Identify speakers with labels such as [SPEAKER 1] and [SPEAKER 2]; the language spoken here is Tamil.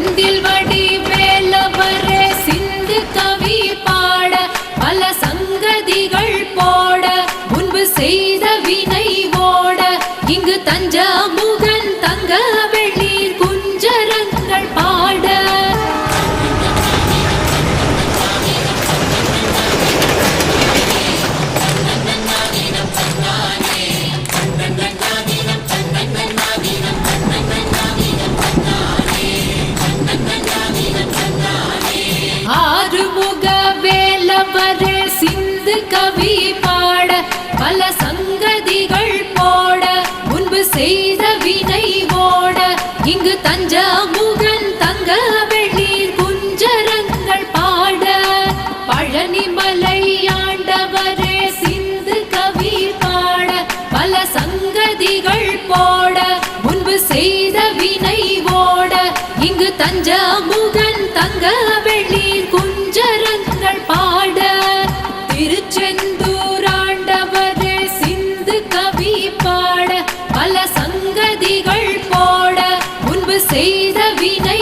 [SPEAKER 1] செந்தில் வடி வேலவரே சிந்து கவி பாட பல சங்கதிகள் போட முன்பு செய்த வினை ஓட இங்கு தஞ்சமுகன் தங்க வெள்ளி குஞ்சரங்கள் பாட ஆறுமுக வேலவரே சிந்து கவி பாட பல சங்கதிகள் போட முன்பு செய்த வினை ஓட இங்கு தஞ்சமுகன் தங்க வெள்ளி குஞ்சரங்கள் பாட பழனிமலை ஆண்டவரே சிந்து கவி பாட பல சங்கதிகள் போட முன்பு செய்த வினை ஓட இங்கு தஞ்சமுகன் தங்க வெள்ளி குஞ்சரங்கள் பாட திருச்செந்தூர் ஆண்டவரே சிந்து கவி பாட பல சங்கதிகள் போட முன்பு செய்த வினை